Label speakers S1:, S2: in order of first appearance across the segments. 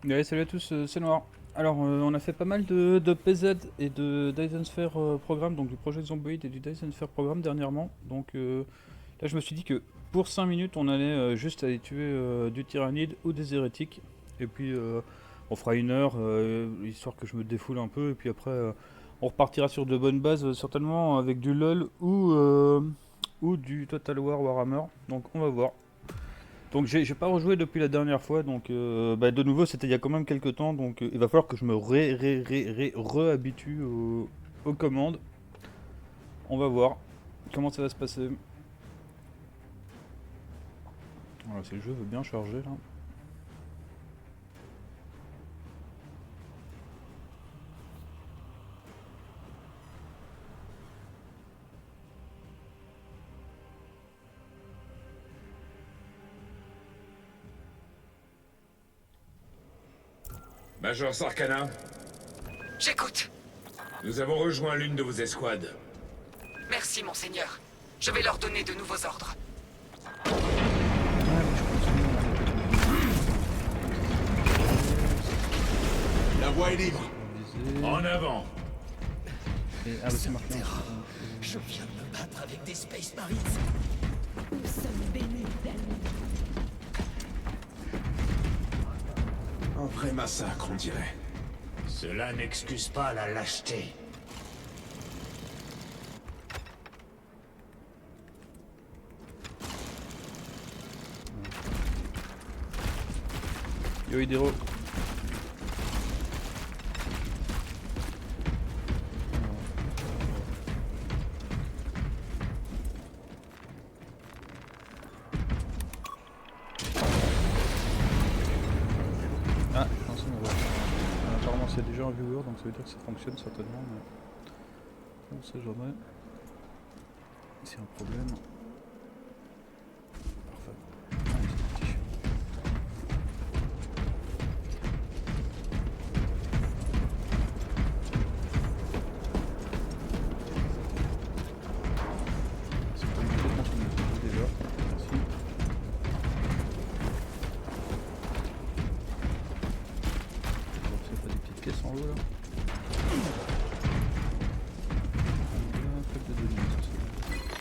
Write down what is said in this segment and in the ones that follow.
S1: Ouais, salut à tous, c'est Noir. Alors, on a fait pas mal de PZ et de Dyson Sphere programme, donc du projet Zomboid et du Dyson Sphere programme dernièrement. Donc là, je me suis dit que pour 5 minutes, on allait juste aller tuer du tyrannide ou des hérétiques. Et puis, on fera une heure, histoire que je me défoule un peu. Et puis après, on repartira sur de bonnes bases, certainement avec du LoL ou du Total War Warhammer. Donc, on va voir. Donc j'ai pas rejoué depuis la dernière fois, donc bah, de nouveau c'était il y a quand même quelques temps, donc il va falloir que je me re-habitue aux commandes. On va voir comment ça va se passer. Voilà, si le jeu veut bien charger là.
S2: Major Sarkana,
S3: J'écoute.
S2: nous avons rejoint l'une de vos escouades.
S3: Merci, monseigneur. Je vais leur donner de nouveaux ordres.
S2: La voie est libre.
S1: Viser.
S2: En avant.
S1: Et, ah bah c'est marqué.
S4: Je viens de me battre avec des Space Marines.
S5: Nous sommes bénis d'amis.
S2: Un vrai massacre, on dirait.
S4: Cela n'excuse pas la lâcheté.
S1: Yo Hidero. Ah, je pensais on va. Apparemment c'est déjà un viewer, donc ça veut dire que ça fonctionne certainement, mais on sait jamais. C'est un problème. Parfait. Ah, c'est petit. C'est pas complètement ce qu'on a fait déjà. Merci. Alors, c'est pas des petites pièces en haut là. Là, plaque de données, ça,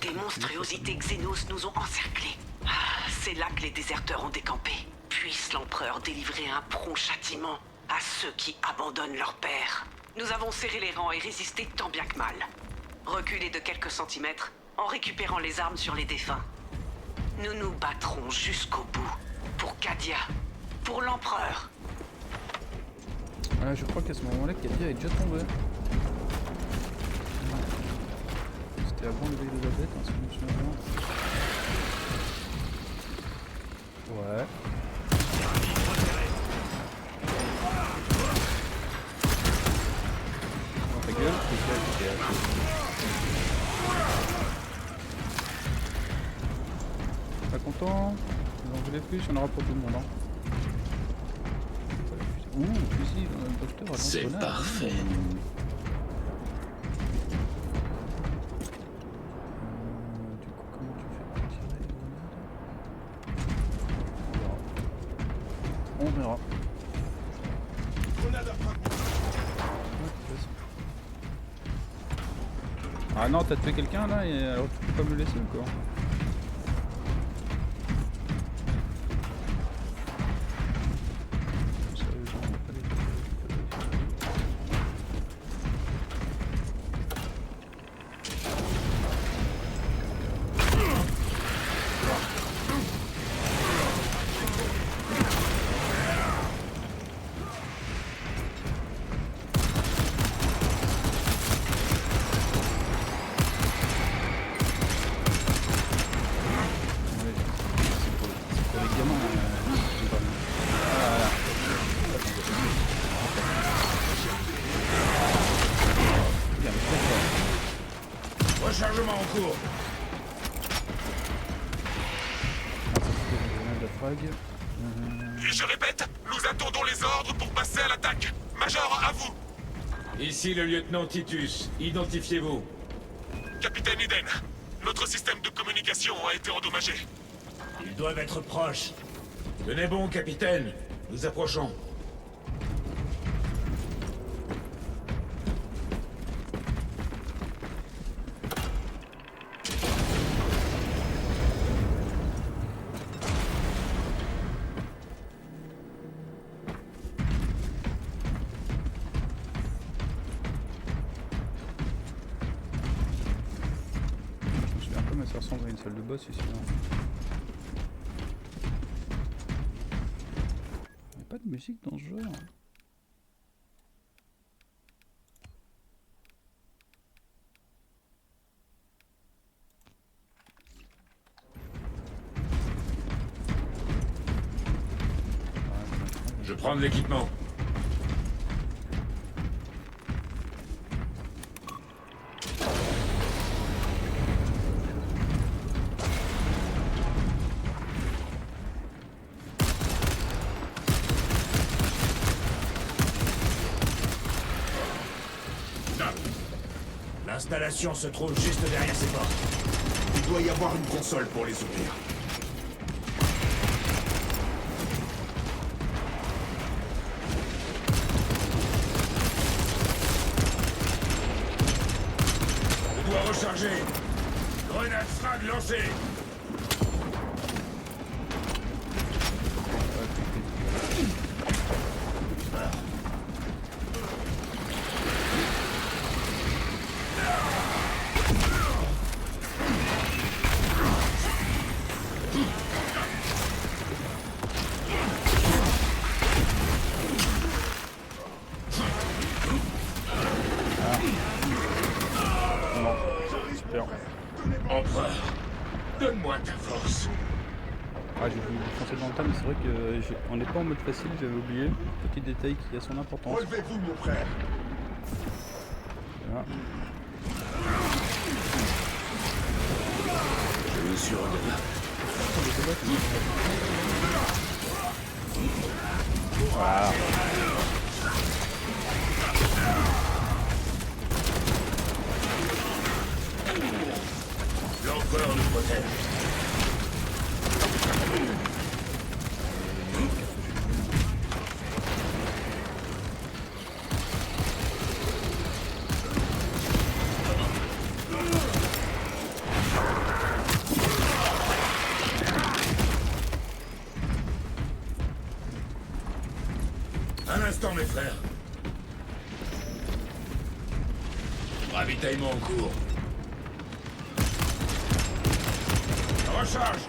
S1: c'est-
S3: Des monstruosités Xenos nous ont encerclés. Ah, c'est là que les déserteurs ont décampé. Puisse l'empereur délivrer un prompt châtiment à ceux qui abandonnent leur père. Nous avons serré les rangs et résisté tant bien que mal. Reculé de quelques centimètres en récupérant les armes sur les défunts. Nous nous battrons jusqu'au bout. Pour Cadia. Pour l'empereur.
S1: Ah, je crois qu'à ce moment-là, Kadia est déjà tombé. C'était avant l'éveil de la bête, hein, si je me souviens bien. Ouais. Dans ta gueule, pas content. Vous en voulez plus, il y en aura pour tout le monde. Hein. Ouh, fusil, docteur, à
S4: C'est
S1: lance-grenade.
S4: parfait.
S1: Du coup, comment tu fais pour tirer les grenades? On verra. Ah non, t'as tué quelqu'un là et alors tu peux pas me le laisser ou quoi? Sérieusement, on va pas les tuer. Ouais, c'est pour les gamins. C'est pas mal. Ah, voilà. Bien, mais très fort.
S2: Rechargement en cours.
S1: Ah, ça c'était une grenade de frag.
S6: Je répète, nous attendons les ordres pour passer à l'attaque. Major, à vous.
S2: Ici le lieutenant Titus. Identifiez-vous.
S6: Capitaine Eden, notre système de communication a été endommagé.
S4: Ils doivent être proches.
S2: Tenez bon, capitaine. Nous approchons.
S1: ressemble à une salle de boss ici. Il n'y a pas de musique dans ce jeu.
S2: Je prends de l'équipement.
S4: L'installation se trouve juste derrière ces portes.
S6: Il doit y avoir une console pour les ouvrir.
S2: Je dois recharger. Grenade frag lancée.
S1: Super.
S2: Empereur, donne-moi ta force.
S1: Ah, j'ai voulu foncer dans le tas, mais c'est vrai qu'on n'est pas en mode facile, j'avais oublié. Petit détail qui a son importance.
S6: Relevez-vous, mon frère.
S1: Voilà.
S2: Je suis redevenu.
S1: Voilà.
S2: L'empereur nous protège. Un instant, mes frères. Ravitaillement en cours. Recharge.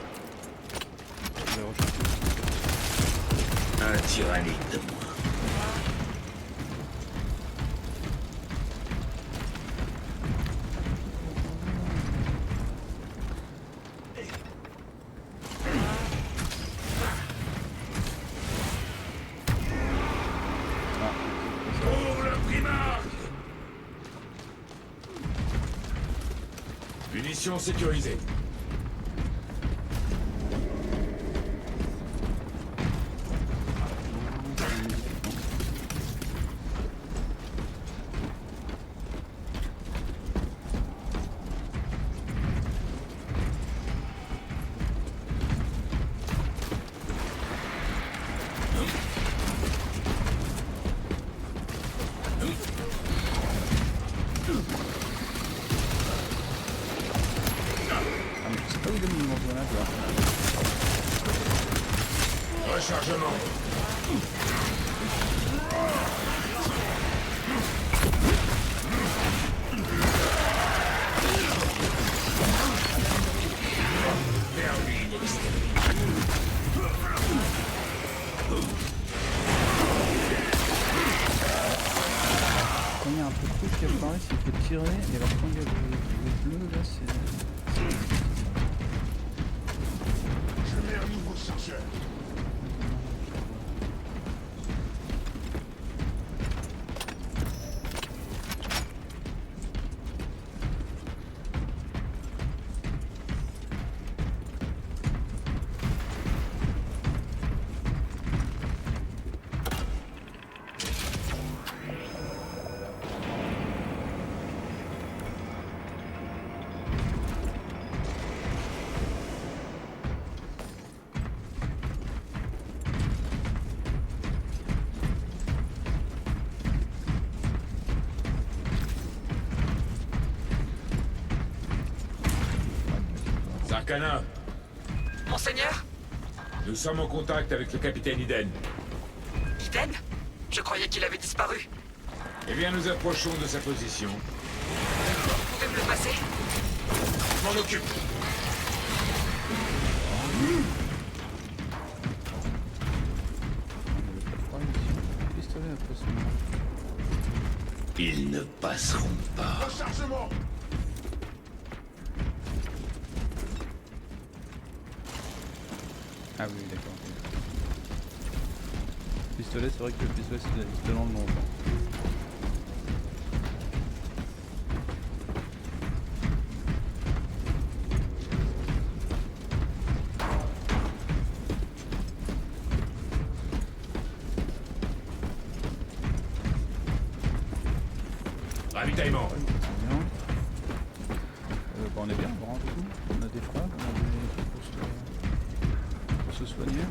S2: Un tyrannique de moi. Pour le primarque. Munitions sécurisées.
S1: Je sais pas où il est mon grenade là.
S2: Rechargement.
S1: Quand il y a un peu de truc qui apparaît, c'est qu'il faut tirer, et alors quand il y a le bleu là, c'est...
S6: Je mets un nouveau chargeur.
S2: Zarkana,
S3: Monseigneur?
S2: nous sommes en contact avec le capitaine Iden.
S3: Iden? Je croyais qu'il avait disparu.
S2: Eh bien, nous approchons de sa position.
S3: Vous pouvez me le passer?
S2: Je m'en occupe.
S1: Pistolet après ça.
S2: Ils ne passeront pas.
S6: Rechargement.
S1: Ah oui, d'accord. Pistolet, c'est vrai que le pistolet c'est dans le nom.
S4: Ravitaillement.
S1: Bien. On est bien, bon, du coup. On a des fronts, on a des trucs pour se soigner.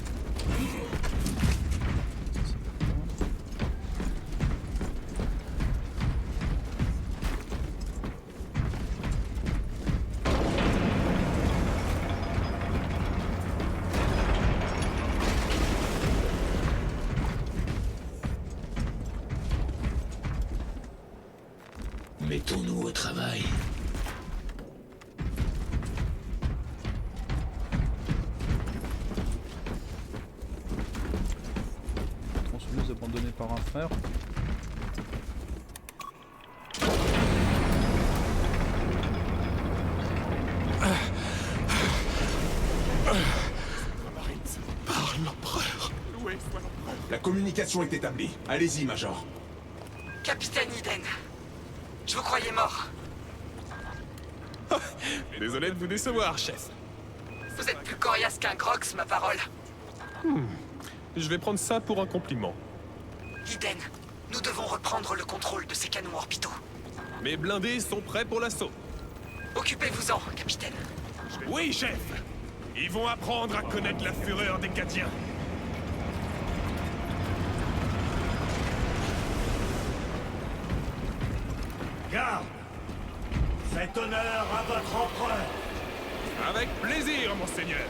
S2: Mettons-nous au travail.
S1: Tronçonneuse abandonnée par un frère.
S6: Par l'empereur. Loué soit l'empereur.
S4: La communication est établie. Allez-y, Major.
S3: Capitaine Eden, je vous croyais mort.
S6: Désolé de vous décevoir, chef.
S3: Vous êtes plus coriace qu'un Grox, ma parole.
S6: Je vais prendre ça pour un compliment.
S3: Eden, nous devons reprendre le contrôle de ces canons orbitaux.
S6: Mes blindés sont prêts pour l'assaut.
S3: Occupez-vous-en, capitaine.
S6: Oui, chef. Ils vont apprendre à connaître la fureur des Cadiens.
S4: Garde! Faites honneur à votre empereur!
S6: Avec plaisir, monseigneur.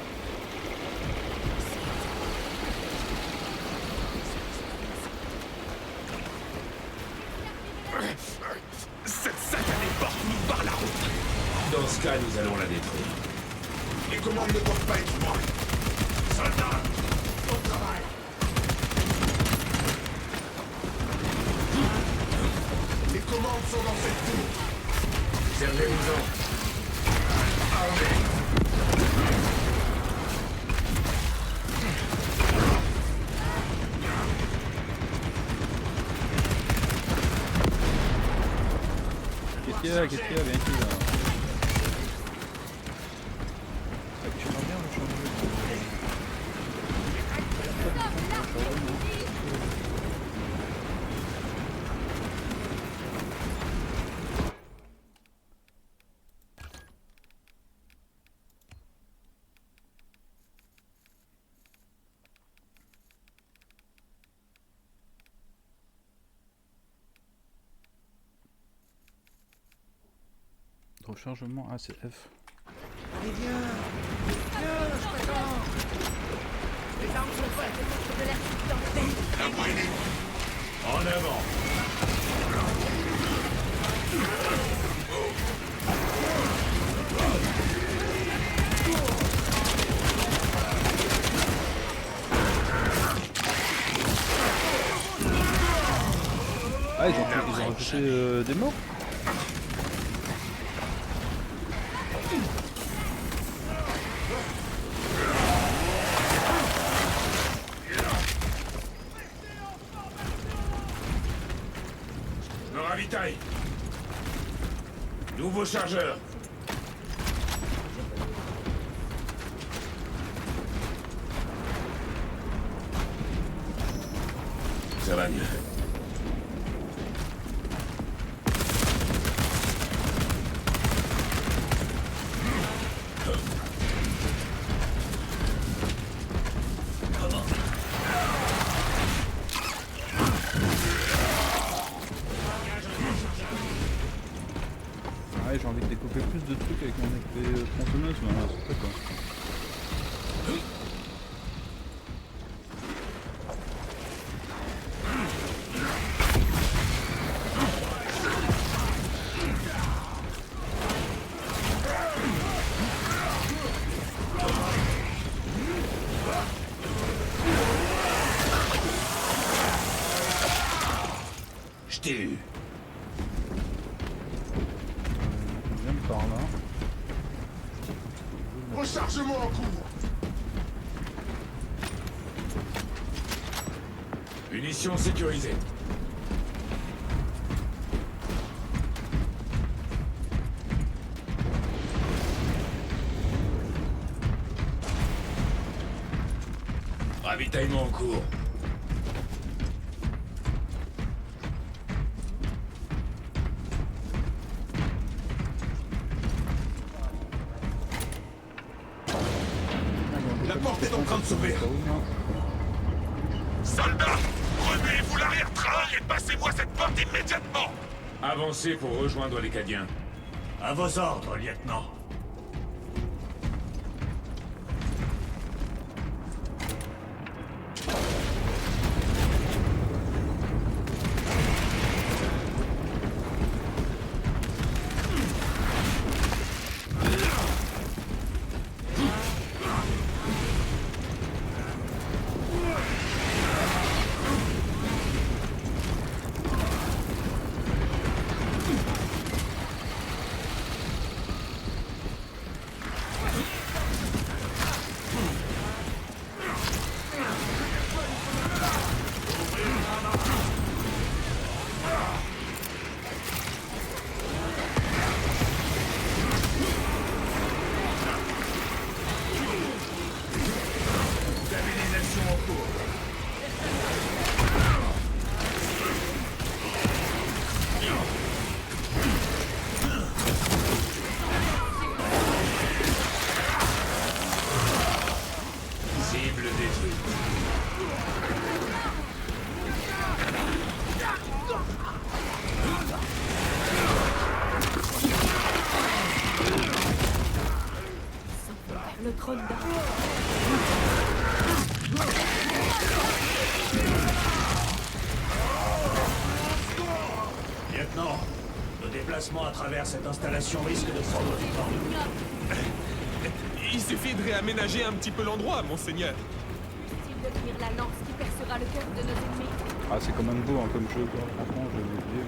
S6: Cette satanée porte nous barre la route.
S4: Dans ce cas, nous allons la détruire. Les commandes ne doivent pas être moi. Soldats, au travail! Les commandes sont dans cette tour. Servez-vous-en. Armez!
S1: Qu'est-ce qu'il y a? Viens ici là. Tu m'as bien le changer. Rechargement ACF.
S4: En avant!
S1: Ah, ils ont rajouté des morts?
S4: Me ravitaille! Nouveau chargeur! Ça va mieux.
S1: Ouais, j'ai envie de découper plus de trucs avec mon épée tronçonneuse, mais c'est pas quoi.
S4: je t'ai eu.
S1: Viens par là.
S2: Rechargement en cours.
S4: Munitions sécurisées. Ravitaillement en cours.
S2: La porte est en train de s'ouvrir.
S6: Soldats, remuez-vous l'arrière-train et passez-moi cette porte immédiatement.
S4: Avancez pour rejoindre les Cadiens.
S2: À vos ordres, lieutenant.
S4: Stabilisation en cours. Cible détruite.
S5: Le trône d'or.
S2: Lieutenant, le déplacement à travers cette installation risque de prendre du temps.
S6: Il suffit de réaménager un petit peu l'endroit, monseigneur.
S5: Difficile de tenir la lance qui percera le cœur de nos ennemis.
S1: Ah, c'est quand même beau hein, comme jeu, quoi. Franchement, je l'ai oublié.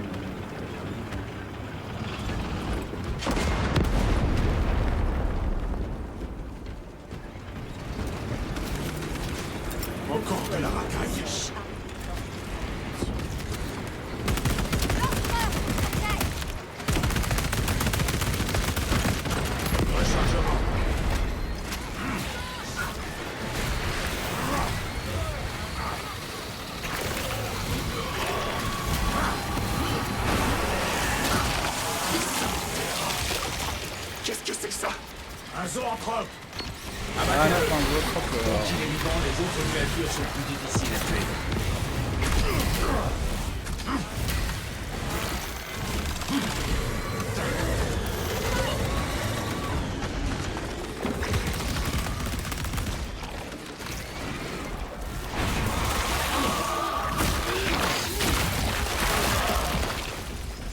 S2: Encore de la racaille.
S4: Rechargement.
S6: Qu'est-ce que c'est que ça?
S2: Un zoanthrope.
S1: Ah, là, c'est un gros trop.
S4: Quand il est vivant, les autres créatures sont plus difficiles à tuer.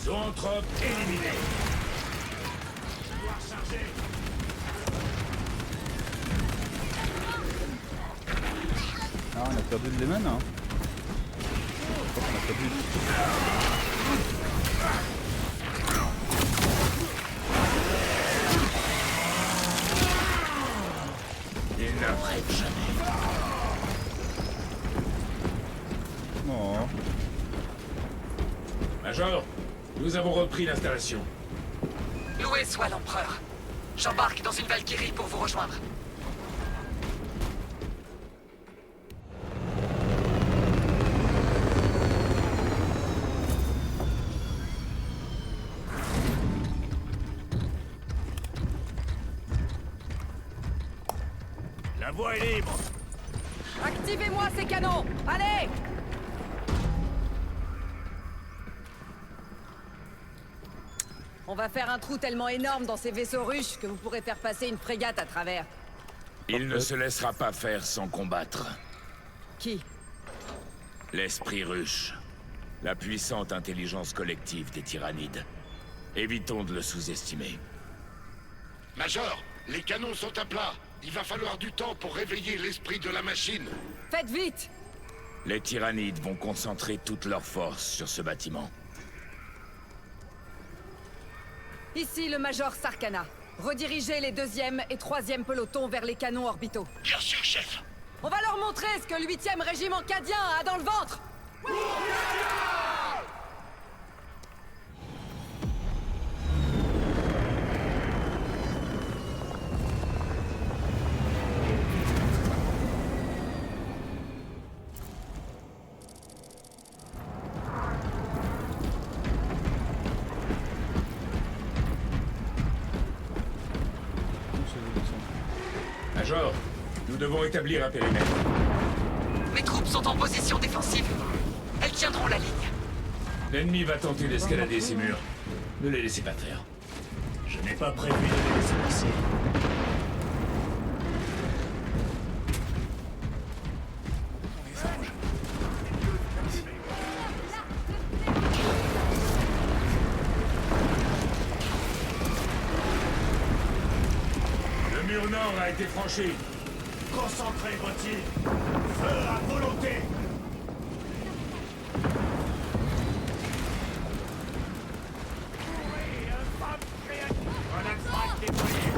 S4: Zoanthrope éliminé. Couloir chargé.
S1: Ah, on a perdu de Lehman, hein. Je crois qu'on a perdu.
S4: Il n'arrête jamais.
S1: Oh.
S4: Major, nous avons repris l'installation.
S3: Loué soit l'empereur. J'embarque dans une Valkyrie pour vous rejoindre.
S2: La voie est libre.
S3: Activez-moi ces canons! Allez! On va faire un trou tellement énorme dans ces vaisseaux russes que vous pourrez faire passer une frégate à travers.
S4: Il ne se laissera pas faire sans combattre.
S3: Qui?
S4: L'esprit ruche. La puissante intelligence collective des tyrannides. Évitons de le sous-estimer.
S7: Major, les canons sont à plat. Il va falloir du temps pour réveiller l'esprit de la machine.
S3: Faites vite!
S4: Les tyrannides vont concentrer toute leur force sur ce bâtiment.
S8: Ici le Major Sarkana. Redirigez les 2e et 3e pelotons vers les canons orbitaux.
S7: Bien sûr, chef.
S8: On va leur montrer ce que le 8e régiment cadien a dans le ventre.
S4: Major, nous devons établir un périmètre.
S3: Mes troupes sont en position défensive. Elles tiendront la ligne.
S4: L'ennemi va tenter d'escalader ces murs. Ne les laissez pas faire.
S2: Je n'ai pas prévu de les laisser passer.
S4: Le mur nord a été franchi.
S2: Concentrez vos tirs. Feu à volonté.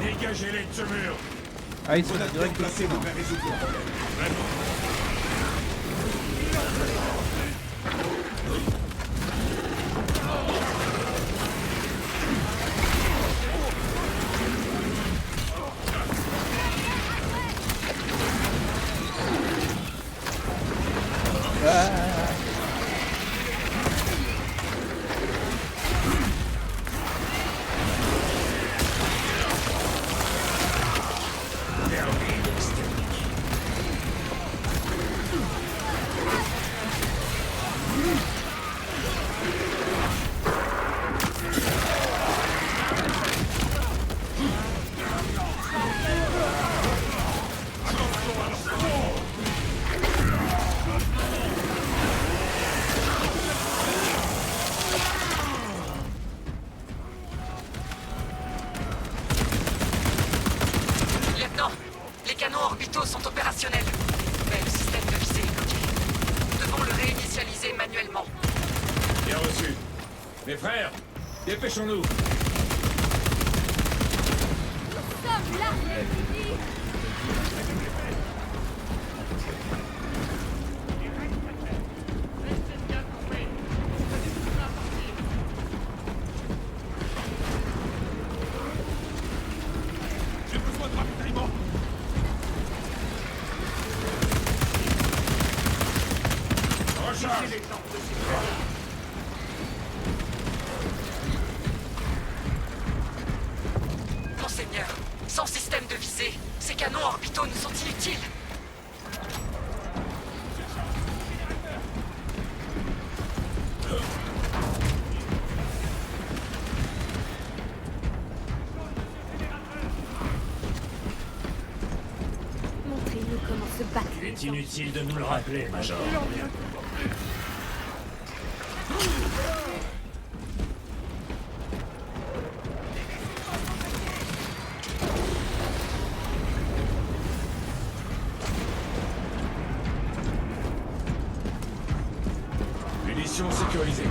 S4: Dégagez-les de ce mur.
S1: Ah, il se direct
S6: Placé devrait résoudre le problème.
S3: Lieutenant, les canons orbitaux sont opérationnels. Mais le système de visée est bloqué. Nous devons le réinitialiser manuellement.
S4: Bien reçu. Mes frères, dépêchons-nous.
S5: Sommes l'armée unie.
S6: J'ai besoin de ravitaillement.
S4: Recharge.
S3: Monseigneur, sans système de visée, ces canons orbitaux nous sont inutiles.
S5: Montrez-nous comment se battre.
S2: Il est inutile de nous le rappeler, Major.
S4: Munitions sécurisées.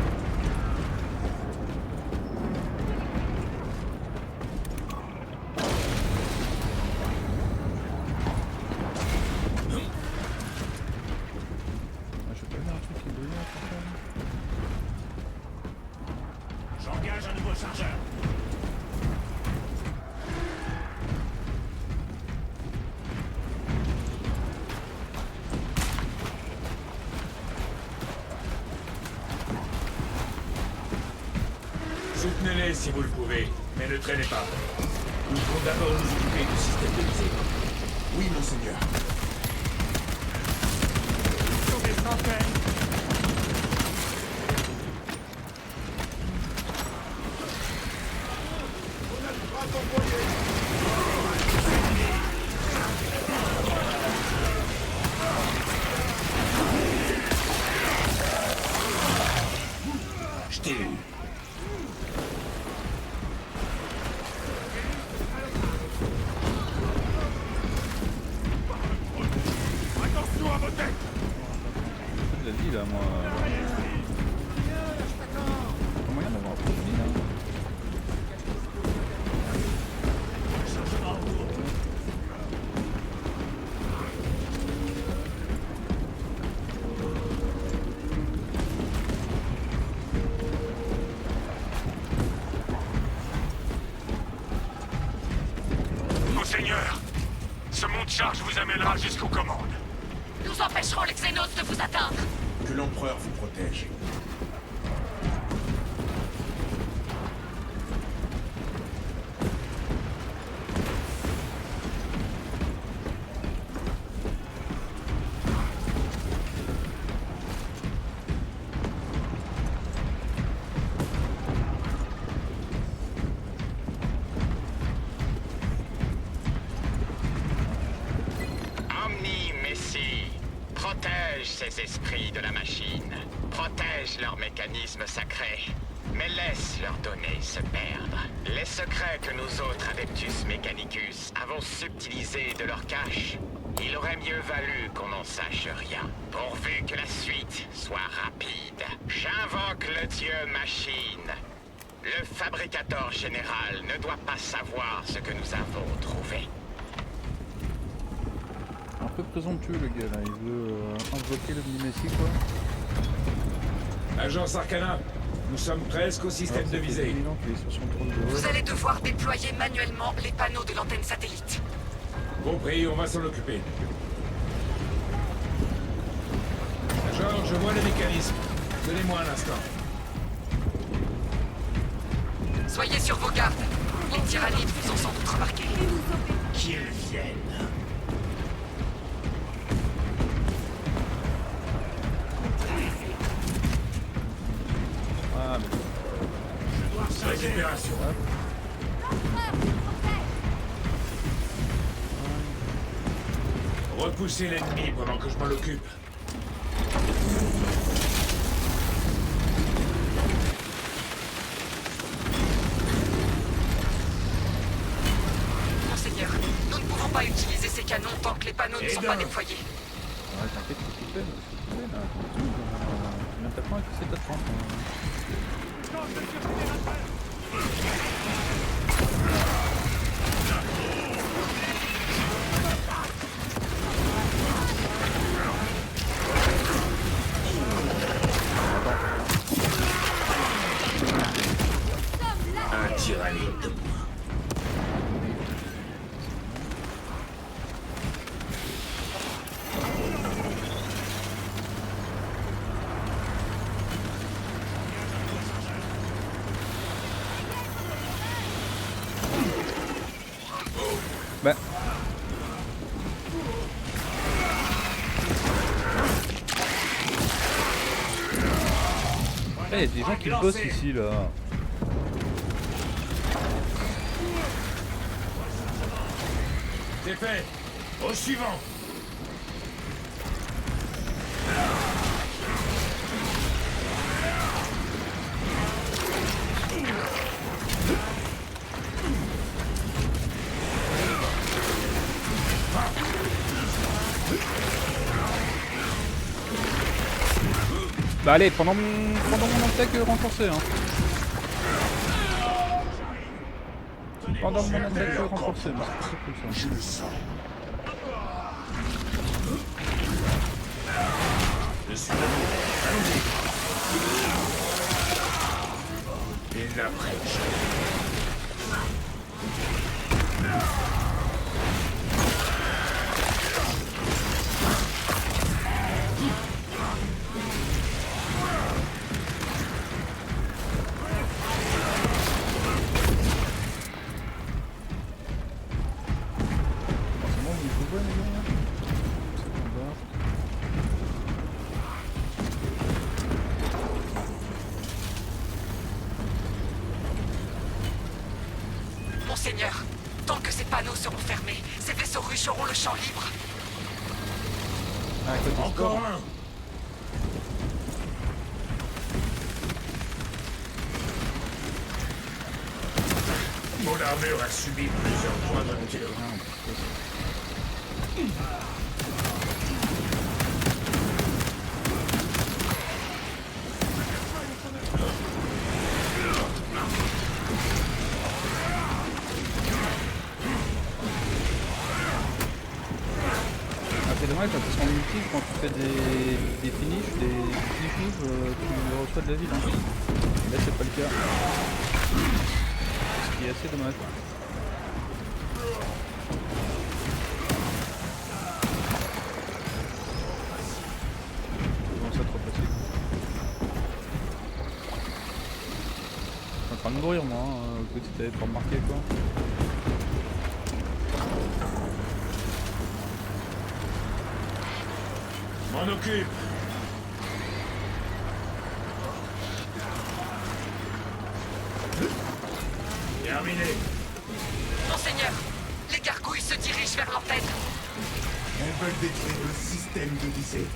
S1: Ah, je peux pas faire un truc qui est brûlé,
S2: J'engage un nouveau chargeur.
S4: Soutenez-les si vous le pouvez, mais ne traînez pas. Nous devons d'abord nous occuper du système de visée.
S6: Oui, monseigneur.
S2: Sur des centaines.
S4: Je t'ai eu.
S6: Attention à vos têtes.
S1: Il a dit là, moi. Pas moyen d'avoir un peu de vie là.
S6: amènera jusqu'aux commandes.
S3: Nous empêcherons les Xénos de vous atteindre.
S2: Que l'Empereur vous protège.
S9: Omni Messi, protège ces esprits de la machine. Protège leurs mécanismes sacrés. Mais laisse leurs données se perdre. Les secrets que nous autres Adeptus Mechanicus avons subtilisés de leur cache, il aurait mieux valu qu'on n'en sache rien. Pourvu que la suite soit rapide. J'invoque le dieu machine. Le fabricateur général ne doit pas savoir ce que nous avons trouvé.
S1: Un peu présomptueux le gars là, il veut invoquer le Messi quoi.
S4: Agence Arcana, nous sommes presque au système de visée.
S1: Évident qu'il est sur son trône de
S3: Vous allez devoir déployer manuellement les panneaux de l'antenne satellite.
S4: Compris, on va s'en occuper. Major, je vois les mécanismes. Donnez-moi un instant.
S3: Soyez sur vos gardes. Les tyrannides vous ont sans doute remarqué.
S2: Qu'ils viennent.
S1: Ah mais
S2: Récupération.
S4: Repoussez l'ennemi pendant que je m'en occupe.
S3: Monseigneur, nous ne pouvons pas utiliser ces canons tant que les panneaux ne sont pas déployés.
S1: ouais, t'inquiète, qu'est-ce qu'il fait là? Il vient t'apprendre avec cette attente.
S4: Un tyrannide de moins.
S1: Bah. Il y a des gens qui bossent ici là.
S4: C'est fait. Au suivant.
S1: Bah allez, pendant mon attaque renforcée hein. Pendant mon attaque renforcée, bah, c'est cool ça.
S2: Je le sens.
S4: Je suis là. Allons-y. Il n'apprête jamais.
S3: Monseigneur, tant que ces panneaux seront fermés, ces vaisseaux ruches auront le champ libre.
S1: Ah, côté
S4: Encore
S1: sport.
S4: un. Mon armure a subi plusieurs points de tir.
S1: C'est dommage parce qu'en multi, quand tu fais des finishes, des finish moves, tu reçois de la vie. Hein. Là, c'est pas le cas. Ce qui est assez dommage. train de mourir moi, hein, que tu t'avais pas remarqué quoi.
S2: M'en occupe. Terminé.
S3: Monseigneur, les gargouilles se dirigent vers l'antenne.
S6: Elles veulent détruire le système de lycée.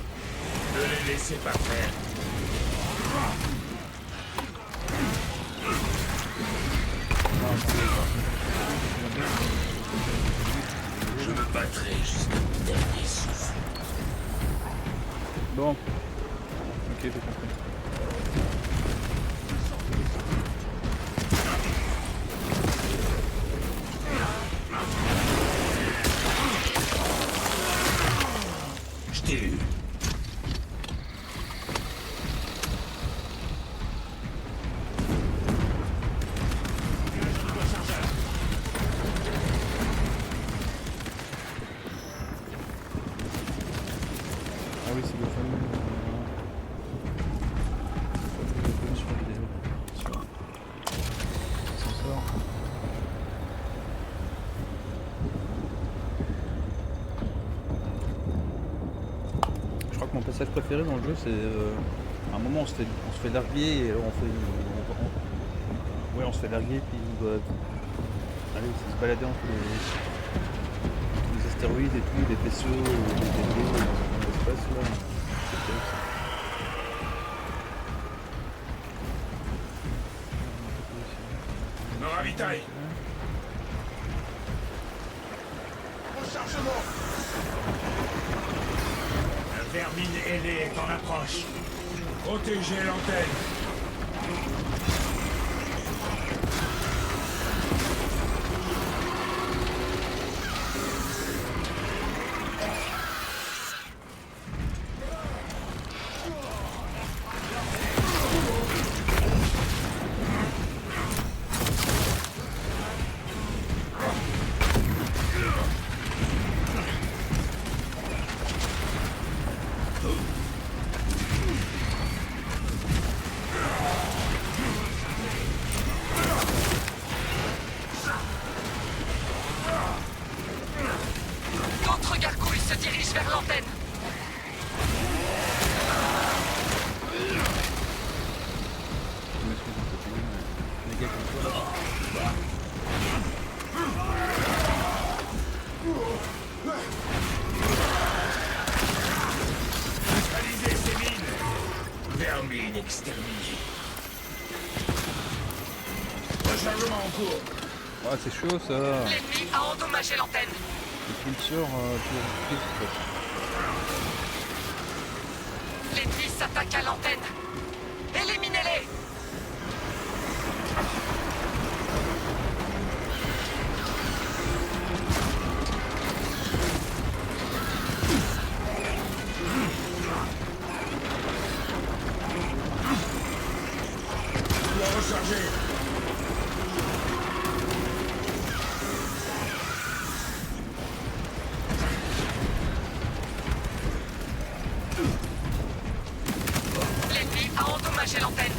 S2: Ne les laissez pas faire.
S4: Je me battrai jusqu'au dernier souffle.
S1: Bon. Ok, j'ai compris.
S2: Je t'ai eu.
S1: Ah oui, c'est le fameux. Sur la vidéo. Ça sort. Je crois que mon passage préféré dans le jeu, c'est à un moment on se fait larguer et on se fait larguer puis on doit aller se balader entre les astéroïdes et tout, les vaisseaux, les débris dans l'espace là. C'est terrible, ça.
S2: Me ravitaille.
S6: Rechargement.
S2: La vermine ailée est en approche. Protégez l'antenne.
S3: D'autres gargouilles se dirigent vers l'antenne.
S1: Je m'excuse un peu plus, mais les gars comme toi là.
S2: Neutralisez ces mines. Vermine exterminée. Rechargement en cours.
S1: Ah, c'est chaud ça.
S3: L'ennemi a endommagé l'antenne.
S1: Le pulseur pour Christ.
S3: L'ennemi s'attaque à l'antenne. Éliminez-les.
S2: Je dois recharger.
S3: L'ennemi a endommagé l'antenne.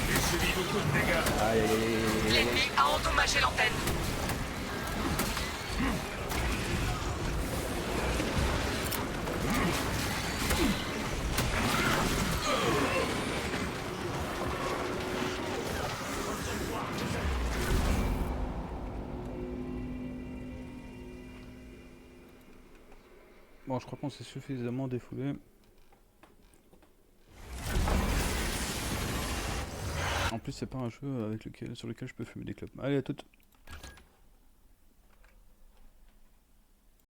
S2: J'ai subi beaucoup de dégâts.
S1: Aïe aïe aïe aïe.
S3: L'ennemi a endommagé l'antenne.
S1: Bon, je crois qu'on s'est suffisamment défoulé. En plus, c'est pas un jeu sur lequel je peux fumer des clopes. Allez, à toutes.